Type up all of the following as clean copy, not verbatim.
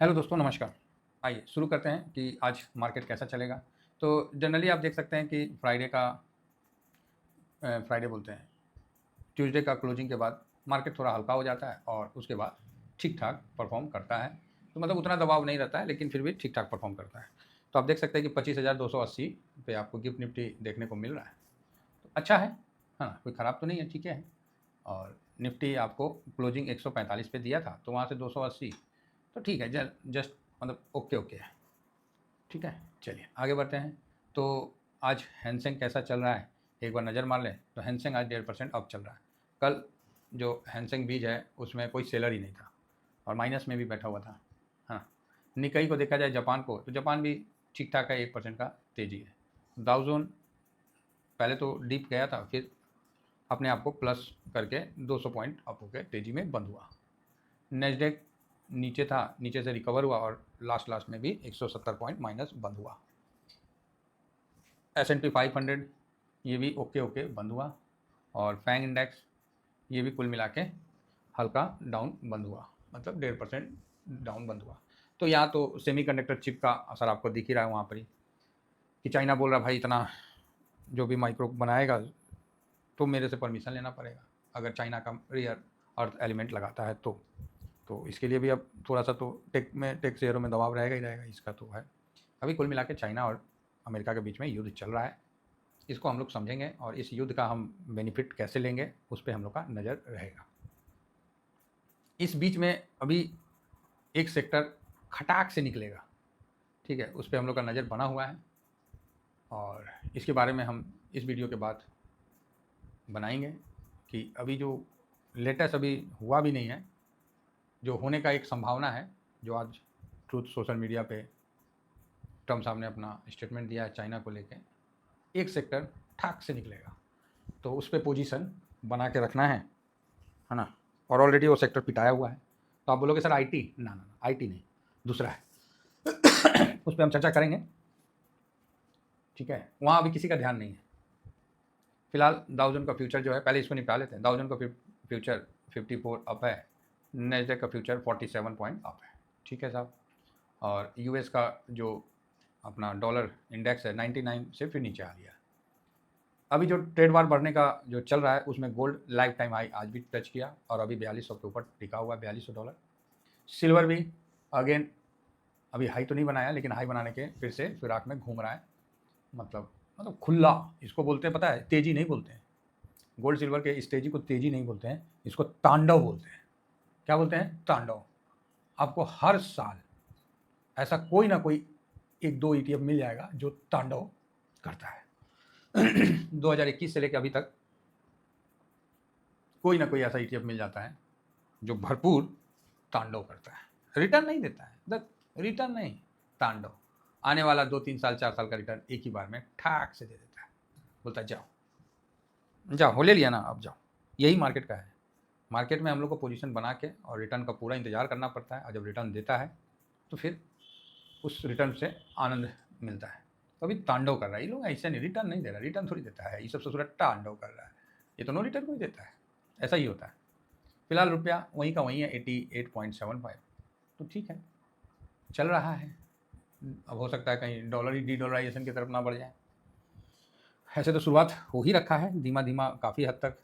Hello दोस्तों, नमस्कार। आइए शुरू करते हैं कि आज मार्केट कैसा चलेगा। तो जनरली आप देख सकते हैं कि फ्राइडे बोलते हैं, ट्यूसडे का क्लोजिंग के बाद मार्केट थोड़ा हल्का हो जाता है और उसके बाद ठीक-ठाक परफ़ॉर्म करता है। तो मतलब उतना दबाव नहीं रहता है, लेकिन फिर भी ठीक-ठाक परफ़ॉर्म करता है। तो आप देख सकते हैं कि 25,280 पे आपको गिफ्ट निफ्टी देखने को मिल रहा है। तो अच्छा है, हाँ, कोई ख़राब तो नहीं है, ठीक है। और निफ्टी आपको क्लोजिंग 145 पे दिया था, तो वहाँ से 280, तो ठीक है, जस्ट मतलब ओके है। ठीक है, चलिए आगे बढ़ते हैं। तो आज हैंसेंग कैसा चल रहा है, एक बार नज़र मार लें। तो हैंसेंग आज 1.5% अप चल रहा है। कल जो हैंसेंग बीज है उसमें कोई सेलर ही नहीं था और माइनस में भी बैठा हुआ था। हाँ, निकाई को देखा जाए, जापान को, तो जापान भी ठीक ठाक है, 1% का तेज़ी है। डाउ पहले तो डीप गया था, फिर अपने आप को प्लस करके 200 पॉइंट अप होकर तेज़ी में बंद हुआ। नेस्डेक नीचे था, नीचे से रिकवर हुआ और लास्ट में भी 170 पॉइंट माइनस बंद हुआ। S&P 500 ये भी ओके बंद हुआ और फैंग इंडेक्स ये भी कुल मिला के हल्का डाउन बंद हुआ, मतलब 1.5% डाउन बंद हुआ। तो यहाँ तो सेमीकंडक्टर चिप का असर आपको दिख ही रहा है वहाँ पर ही, कि चाइना बोल रहा भाई इतना जो भी माइक्रो बनाएगा तो मेरे से परमिशन लेना पड़ेगा, अगर चाइना का रेयर अर्थ एलिमेंट लगाता है तो इसके लिए भी अब थोड़ा सा तो टेक शेयरों में दबाव रहेगा ही रहेगा, इसका तो है। अभी कुल मिला के चाइना और अमेरिका के बीच में युद्ध चल रहा है, इसको हम लोग समझेंगे और इस युद्ध का हम बेनिफिट कैसे लेंगे उस पर हम लोग का नज़र रहेगा। इस बीच में अभी एक सेक्टर खटाक से निकलेगा, ठीक है, उस पर हम लोग का नज़र बना हुआ है और इसके बारे में हम इस वीडियो के बाद बनाएंगे कि अभी जो लेटेस्ट अभी हुआ भी नहीं है, जो होने का एक संभावना है, जो आज ट्रूथ सोशल मीडिया पे ट्रम्प साहब ने अपना स्टेटमेंट दिया है चाइना को लेके, एक सेक्टर ठाक से निकलेगा, तो उस पर पोजीशन बना के रखना है ना। और ऑलरेडी वो सेक्टर पिटाया हुआ है। तो आप बोलोगे सर आईटी, ना आईटी नहीं, दूसरा है उस पर हम चर्चा करेंगे, ठीक है। वहाँ अभी किसी का ध्यान नहीं है फिलहाल। दाउजन का फ्यूचर जो है, पहले इसको निपटा लेते हैं। दाउजन का फ्यूचर 54 अप है, नेस्डेक का फ्यूचर 47 पॉइंट अप है, ठीक है साहब। और यूएस का जो अपना डॉलर इंडेक्स है 99 से फिर नीचे आ गया। अभी जो ट्रेड वार बढ़ने का जो चल रहा है उसमें गोल्ड लाइफ टाइम हाई आज भी टच किया और अभी 4200 के ऊपर टिका हुआ है, $4200। सिल्वर भी अगेन अभी हाई तो नहीं बनाया, लेकिन हाई बनाने के फिर से फिराक में घूम रहा है, मतलब खुला इसको बोलते हैं, पता है, तेजी नहीं बोलते हैं। गोल्ड सिल्वर के इस तेजी को तेजी नहीं बोलते हैं, इसको तांडव बोलते हैं। क्या बोलते हैं? तांडव। आपको हर साल ऐसा कोई ना कोई एक दो ईटीएफ मिल जाएगा जो तांडव करता है 2021 से लेकर अभी तक कोई ना कोई ऐसा ईटीएफ मिल जाता है जो भरपूर तांडव करता है, रिटर्न नहीं देता है, रिटर्न नहीं, तांडव। आने वाला 2-3 साल 4 साल का रिटर्न एक ही बार में ठाक से दे देता है, बोलता है जाओ जाओ, हो ले लिया ना, अब जाओ। यही मार्केट का है। मार्केट में हम लोग को पोजीशन बना के और रिटर्न का पूरा इंतजार करना पड़ता है, और जब रिटर्न देता है तो फिर उस रिटर्न से आनंद मिलता है। तो अभी तांडव कर रहा है ये लोग, ऐसे नहीं, रिटर्न नहीं दे रहा, रिटर्न थोड़ी देता है, ये सब ससुरा तांडव कर रहा है, ये तो नो रिटर्न कोई देता है, ऐसा ही होता है। फिलहाल रुपया वहीं का वहीं है 88.75, तो ठीक है, चल रहा है। अब हो सकता है कहीं डॉलर ही डी डॉलराइजेशन की तरफ ना बढ़ जाए। ऐसे तो शुरुआत हो ही रखा है, धीमा धीमा काफ़ी हद तक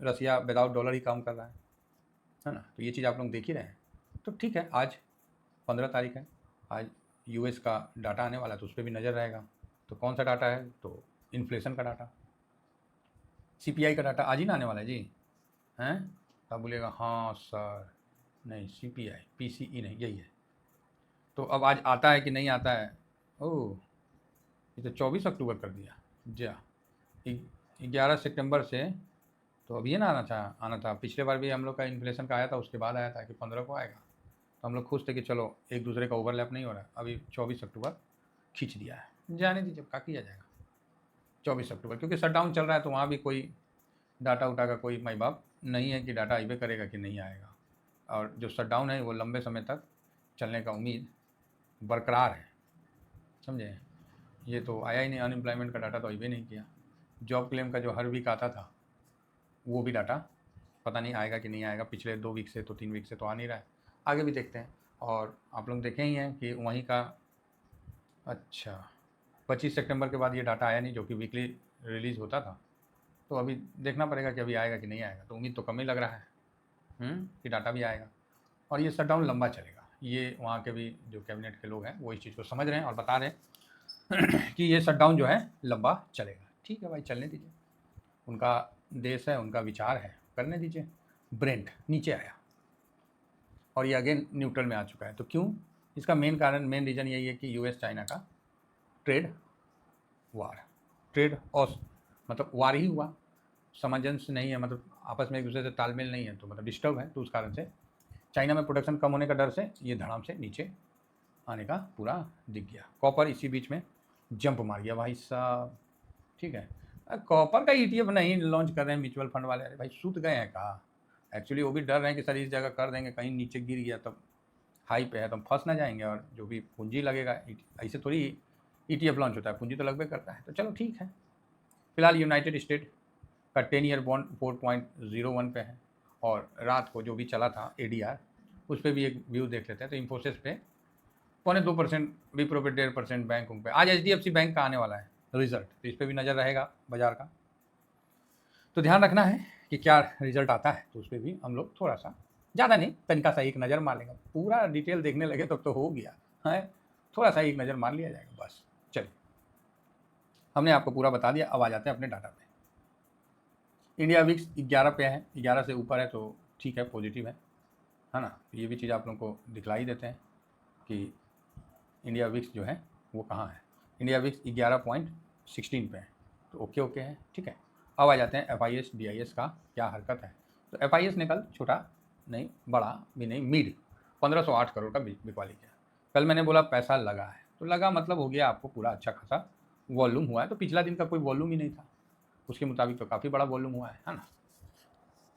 रसिया विदाउट डॉलर ही काम कर रहा है ना। तो ये चीज़ आप लोग देख ही रहे हैं। तो ठीक है, आज 15 तारीख है, आज यूएस का डाटा आने वाला है, तो उस पर भी नज़र रहेगा। तो कौन सा डाटा है? तो इन्फ्लेशन का डाटा, सीपीआई का डाटा आज ही ना आने वाला है जी, हैं? तो आप बोलिएगा हाँ सर, नहीं सीपीआई पीसीई नहीं, यही है। तो अब आज आता है कि नहीं आता है? ओह, ये तो 24 अक्टूबर कर दिया जा, 11 सितंबर से, तो अब ये ना आना था। पिछले बार भी हम लोग का इन्फ्लेशन का आया था, उसके बाद आया था कि 15 को आएगा, तो हम लोग खुश थे कि चलो एक दूसरे का ओवरलैप नहीं हो रहा है। अभी 24 अक्टूबर खींच दिया है, जाने दीजिए, क्या किया जाएगा 24 अक्टूबर, क्योंकि शटडाउन चल रहा है, तो वहाँ भी कोई डाटा उटा का कोई माई बाप नहीं है कि डाटा आइबे करेगा कि नहीं आएगा। और जो शटडाउन है वो लंबे समय तक चलने का उम्मीद बरकरार है, समझे। ये तो आया ही नहीं, अनएम्प्लॉयमेंट का डाटा तो आइबे नहीं किया। जॉब क्लेम का जो हर वीक आता था वो भी डाटा पता नहीं आएगा कि नहीं आएगा, पिछले 2 वीक से तो 3 वीक से तो आ नहीं रहा है, आगे भी देखते हैं। और आप लोग देखे ही हैं कि वहीं का, अच्छा 25 सितंबर के बाद ये डाटा आया नहीं, जो कि वीकली रिलीज़ होता था। तो अभी देखना पड़ेगा कि अभी आएगा कि नहीं आएगा। तो उम्मीद तो कम ही लग रहा है कि डाटा भी आएगा और ये शटडाउन लंबा चलेगा। ये वहाँ के भी जो कैबिनेट के लोग हैं वो इस चीज़ को समझ रहे हैं और बता रहे हैं कि ये शटडाउन जो है लंबा चलेगा। ठीक है भाई, चलने दीजिए, उनका देश है, उनका विचार है, करने दीजिए। ब्रेंट नीचे आया और ये अगेन न्यूट्रल में आ चुका है। तो क्यों? इसका मेन कारण, मेन रीज़न यही है कि यूएस चाइना का ट्रेड वार, ट्रेड और मतलब वार ही हुआ, सामंजस्य नहीं है, मतलब आपस में एक दूसरे से तालमेल नहीं है, तो मतलब डिस्टर्ब है। तो उस कारण से चाइना में प्रोडक्शन कम होने का डर से ये धड़ाम से नीचे आने का पूरा दिख गया। कॉपर इसी बीच में जंप मार गया भाई साहब। ठीक है, कॉपर का ईटीएफ नहीं लॉन्च कर रहे हैं म्यूचुअल फंड वाले। अरे भाई सूत गए हैं कहा, एक्चुअली वो भी डर रहे हैं कि सर इस जगह कर देंगे, कहीं नीचे गिर गया तब हाई पे है तो हम फंस ना जाएंगे और जो भी पूंजी लगेगा, ऐसे थोड़ी ईटीएफ लॉन्च होता है, पूंजी तो लगभग करता है। तो चलो ठीक है। फिलहाल यूनाइटेड स्टेट का 10 ईयर बॉन्ड 4.01 पे है और रात को जो भी चला था एडीआर, उस पर भी एक व्यू देख लेते हैं। तो इन्फोसिस पे 2.25%, विप्रो पे 1.5%, बैंक पे। आज एचडीएफसी बैंक का आने वाला है रिजल्ट, तो इस पर भी नज़र रहेगा बाजार का। तो ध्यान रखना है कि क्या रिजल्ट आता है, तो उस पर भी हम लोग थोड़ा सा, ज़्यादा नहीं, तनिका सा एक नज़र मार लेंगे। पूरा डिटेल देखने लगे तो हो गया है, थोड़ा सा एक नज़र मार लिया जाएगा बस। चलिए, हमने आपको पूरा बता दिया। अब आ जाते हैं अपने डाटा पे। इंडिया विक्स 11 पे है, 11 से ऊपर है तो ठीक है, पॉजिटिव है ना। ये भी चीज़ आप लोगों को दिखलाई देते हैं कि इंडिया विक्स जो है वो कहाँ है। इंडिया विक्स 11.16 पे है, तो ओके ओके है, ठीक है। अब आ जाते हैं FIS DIS का क्या हरकत है। तो FIS ने कल छोटा नहीं, बड़ा भी नहीं, मिड 1508 करोड़ का बिकवाली किया। कल मैंने बोला पैसा लगा है, तो लगा मतलब हो गया आपको पूरा अच्छा खासा वॉल्यूम हुआ है। तो पिछला दिन का कोई वॉल्यूम ही नहीं था, उसके मुताबिक तो काफ़ी बड़ा वॉल्यूम हुआ है ना।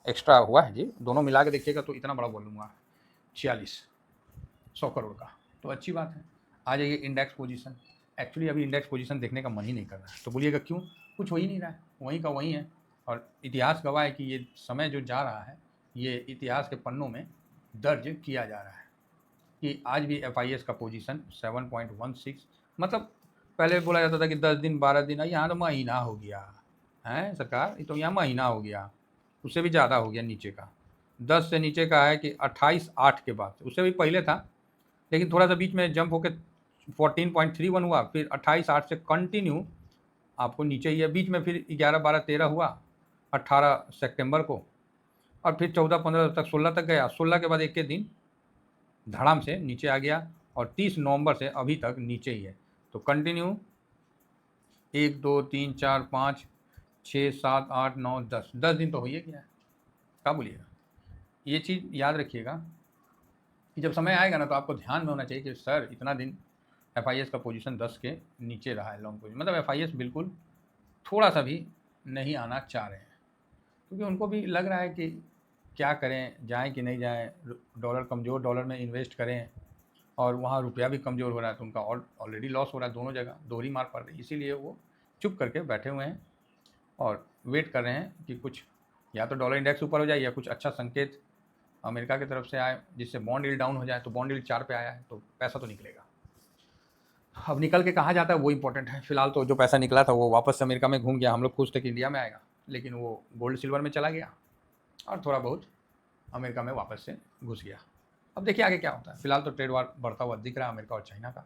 एक्स्ट्रा हुआ है जी, दोनों मिला के देखिएगा तो इतना बड़ा वॉल्यूम हुआ है 4600 करोड़ का, तो अच्छी बात है। आ जाइए इंडेक्स पोजीशन। एक्चुअली अभी इंडेक्स पोजीशन देखने का मन ही नहीं कर रहा है, तो बोलिएगा क्यों? कुछ हो ही नहीं रहा है, वहीं का वहीं है। और इतिहास गवाह है कि ये समय जो जा रहा है ये इतिहास के पन्नों में दर्ज किया जा रहा है कि आज भी FIS का पोजीशन 7.16, मतलब पहले बोला जाता था कि 10 दिन 12 दिन, यहाँ तो महीना हो गया है सरकार, तो यहाँ महीना हो गया, उससे भी ज़्यादा हो गया नीचे का। 10 से नीचे का है कि 28/8 के बाद, उससे भी पहले था, लेकिन थोड़ा सा बीच में जंप होकर 14.31 हुआ, फिर 28/8 से कंटिन्यू आपको नीचे ही है। बीच में फिर 11, 12, 13 हुआ 18 सितंबर को, और फिर 14, 15 तक 16 तक गया। 16 के बाद एक के दिन धड़ाम से नीचे आ गया और 30 नवंबर से अभी तक नीचे ही है। तो कंटिन्यू 1, 2, 3, 4, 5, 6, 7, 8, 9, 10 दिन तो हो ही गया है। क्या बोलिएगा? ये चीज़ याद रखिएगा कि जब समय आएगा ना तो आपको ध्यान में होना चाहिए कि सर इतना दिन FIS का पोजीशन 10 के नीचे रहा है लॉन्ग पोजीशन, मतलब FIS बिल्कुल थोड़ा सा भी नहीं आना चाह रहे हैं, क्योंकि उनको भी लग रहा है कि क्या करें, जाएं कि नहीं जाएं, डॉलर कमज़ोर, डॉलर में इन्वेस्ट करें और वहाँ रुपया भी कमज़ोर हो रहा है, तो उनका ऑलरेडी लॉस हो रहा है, दोनों जगह दोहरी मार पड़ रही है। इसीलिए वो चुप करके बैठे हुए हैं और वेट कर रहे हैं कि कुछ या तो डॉलर इंडेक्स ऊपर हो जाए या कुछ अच्छा संकेत अमेरिका की तरफ से आए जिससे बॉन्ड यील्ड डाउन हो जाए। तो बॉन्ड यील्ड 4 पे आया है तो पैसा तो निकलेगा। अब निकल के कहाँ जाता है वो इंपॉर्टेंट है। फिलहाल तो जो पैसा निकला था वो वापस से अमेरिका में घूम गया। हम लोग खुश थे कि इंडिया में आएगा, लेकिन वो गोल्ड सिल्वर में चला गया और थोड़ा बहुत अमेरिका में वापस से घुस गया। अब देखिए आगे क्या होता है। फिलहाल तो ट्रेड वार बढ़ता हुआ दिख रहा है अमेरिका और चाइना का।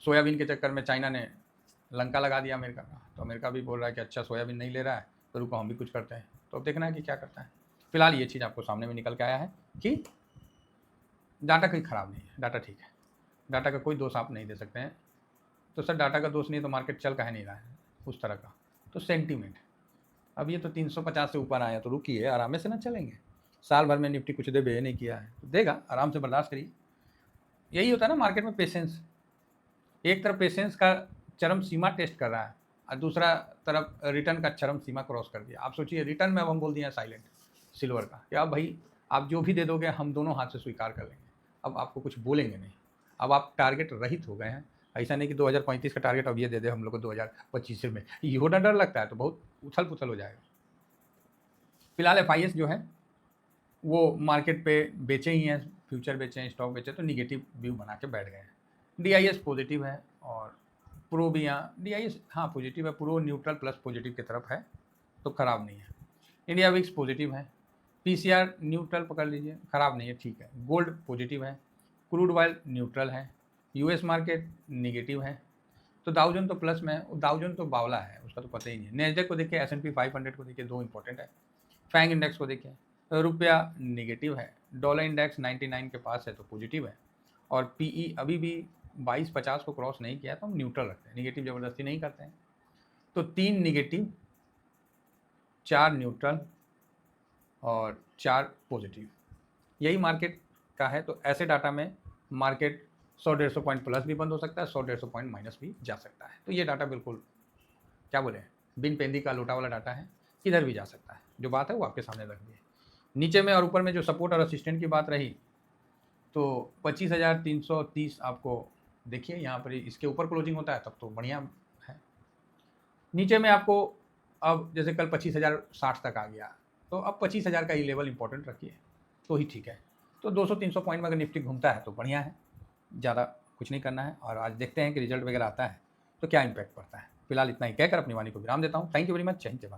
सोयाबीन के चक्कर में चाइना ने लंका लगा दिया अमेरिका का, तो अमेरिका भी बोल रहा है कि अच्छा सोयाबीन नहीं ले रहा है तो रुको हम भी कुछ करते हैं। तो अब देखना है कि क्या करता है। फिलहाल ये चीज़ आपको सामने में निकल के आया है कि डाटा कोई ख़राब नहीं है, डाटा ठीक है, डाटा का कोई दोष आप नहीं दे सकते हैं। तो सर डाटा का दोष नहीं तो मार्केट चल काहे नहीं रहा है उस तरह का। तो सेंटीमेंट, अब ये तो 350 से ऊपर आया तो रुकिए, आराम से ना चलेंगे। साल भर में निफ्टी कुछ दे बे नहीं किया है तो देगा, आराम से बर्दाश्त करिए। यही होता है ना मार्केट में पेशेंस। एक तरफ पेशेंस का चरम सीमा टेस्ट कर रहा है और दूसरा तरफ रिटर्न का चरम सीमा क्रॉस कर दिया। आप सोचिए रिटर्न में अब हम बोल दिए साइलेंट सिल्वर का कि अब भाई आप जो भी दे दोगे हम दोनों हाथ से स्वीकार कर लेंगे, अब आपको कुछ बोलेंगे नहीं। अब आप टारगेट रहित हो गए हैं। ऐसा नहीं कि 2035 का टारगेट अब ये दे दे हम लोग को 2025 में, ये होना डर लगता है तो बहुत उथल पुथल हो जाएगा। फिलहाल FIS जो है वो मार्केट पे बेचे ही हैं, फ्यूचर बेचे हैं, स्टॉक बेचे, तो निगेटिव व्यू बना के बैठ गए हैं। DIS पॉजिटिव है और प्रो भी यहाँ DIS हाँ पॉजिटिव है, प्रो न्यूट्रल प्लस पॉजिटिव की तरफ है, तो ख़राब नहीं है। इंडिया विक्स पॉजिटिव है, PCR न्यूट्रल पकड़ लीजिए, ख़राब नहीं है, ठीक है। गोल्ड पॉजिटिव है, क्रूड ऑयल न्यूट्रल है, US मार्केट निगेटिव है, तो डाउ जोन तो प्लस में है, डाउ जोन तो बावला है, उसका तो पता ही नहीं है। नेस्डेक को देखिए, S&P 500 को देखिए, दो इंपॉर्टेंट है। फैंग इंडेक्स को देखिए, रुपया निगेटिव है, डॉलर इंडेक्स 99 के पास है तो पॉजिटिव है, और PE अभी भी 22-50 को क्रॉस नहीं किया तो हम न्यूट्रल रखते हैं, निगेटिव ज़बरदस्ती नहीं करते हैं। तो 3 निगेटिव, 4 न्यूट्रल और 4 पॉजिटिव, यही मार्केट का है। तो ऐसे डाटा में मार्केट 100-150 पॉइंट प्लस भी बंद हो सकता है, 100-150 पॉइंट माइनस भी जा सकता है। तो ये डाटा बिल्कुल क्या बोले, बिन पेंदी का लोटा वाला डाटा है, किधर भी जा सकता है। जो बात है वो आपके सामने रख दी है। नीचे में और ऊपर में जो सपोर्ट और असिस्टेंट की बात रही, तो 25,330 आपको देखिए यहाँ पर इसके ऊपर क्लोजिंग होता है तब तो बढ़िया है। नीचे में आपको अब जैसे कल 25,060 तक आ गया, तो अब 25,000 का ये लेवल इंपॉर्टेंट रखिए तो ही ठीक है। तो 200-300 पॉइंट में अगर निफ्टी घूमता है तो बढ़िया है, ज़्यादा कुछ नहीं करना है। और आज देखते हैं कि रिजल्ट वगैरह आता है तो क्या इम्पैक्ट पड़ता है। फिलहाल इतना ही कहकर अपनी वाणी को विराम देता हूँ। Thank you very much. जय हिंद, जय भारत।